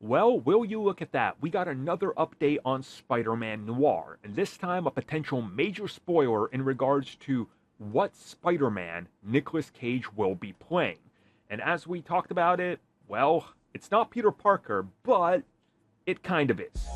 Well, will you look at that? We got another update on Spider-Man Noir, and this time a potential major spoiler in regards to what Spider-Man Nicolas Cage will be playing. And as we talked about it, well, it's not Peter Parker, but it kind of is.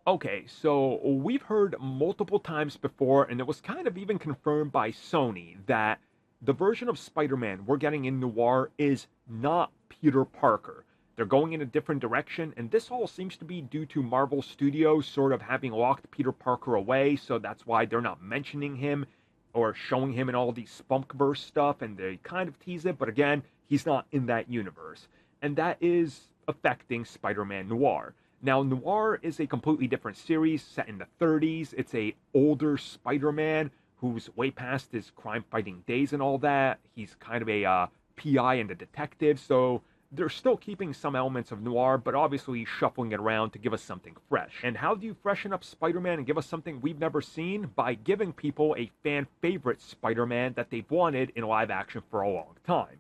Okay, so we've heard multiple times before, and it was kind of even confirmed by Sony, that the version of Spider Man we're getting in Noir is not Peter Parker. They're going in a different direction, and this all seems to be due to Marvel Studios sort of having locked Peter Parker away, so that's why they're not mentioning him or showing him in all these Spunkverse stuff, and they kind of tease it, but again, he's not in that universe. And that is affecting Spider Man Noir. Now, Noir is a completely different series set in the 30s. It's a older Spider-Man who's way past his crime-fighting days and all that. He's kind of a PI and a detective, so they're still keeping some elements of Noir, but obviously shuffling it around to give us something fresh. And how do you freshen up Spider-Man and give us something we've never seen? By giving people a fan-favorite Spider-Man that they've wanted in live action for a long time.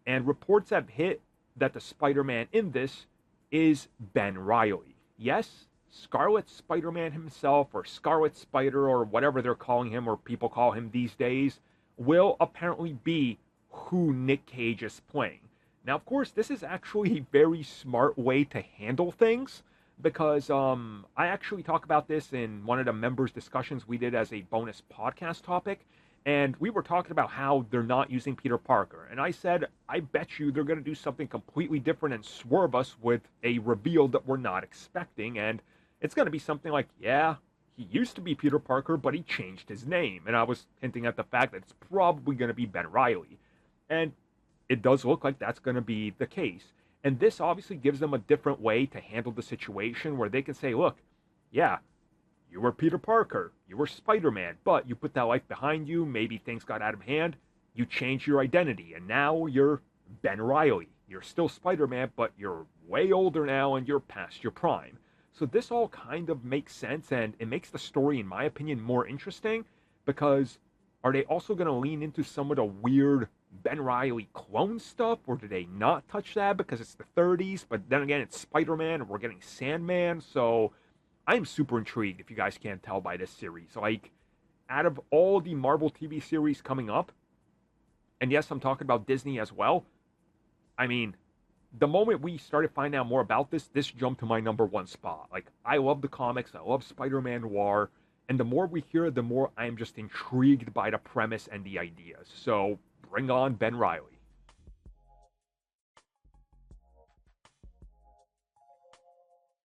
And reports have hit that the Spider-Man in this is Ben Reilly. Yes, Scarlet Spider-Man himself, or Scarlet Spider, or whatever they're calling him, or people call him these days, will apparently be who Nick Cage is playing. Now, of course, this is actually a very smart way to handle things, because I actually talk about this in one of the members' discussions we did as a bonus podcast topic, and we were talking about how they're not using Peter Parker. And I said, I bet you they're going to do something completely different and swerve us with a reveal that we're not expecting. And it's going to be something like, yeah, he used to be Peter Parker, but he changed his name. And I was hinting at the fact that it's probably going to be Ben Reilly. And it does look like that's going to be the case. And this obviously gives them a different way to handle the situation where they can say, look, yeah, you were Peter Parker, you were Spider-Man, but you put that life behind you, maybe things got out of hand, you changed your identity, and now you're Ben Reilly. You're still Spider-Man, but you're way older now and you're past your prime. So this all kind of makes sense, and it makes the story, in my opinion, more interesting, because are they also going to lean into some of the weird Ben Reilly clone stuff, or do they not touch that because it's the 30s, but then again, it's Spider-Man, and we're getting Sandman, so I am super intrigued, if you guys can't tell by this series. Like, out of all the Marvel TV series coming up, and yes, I'm talking about Disney as well, I mean, the moment we started finding out more about this jumped to my number one spot. Like, I love the comics, I love Spider-Man Noir, and the more we hear, the more I am just intrigued by the premise and the ideas. So, bring on Ben Reilly.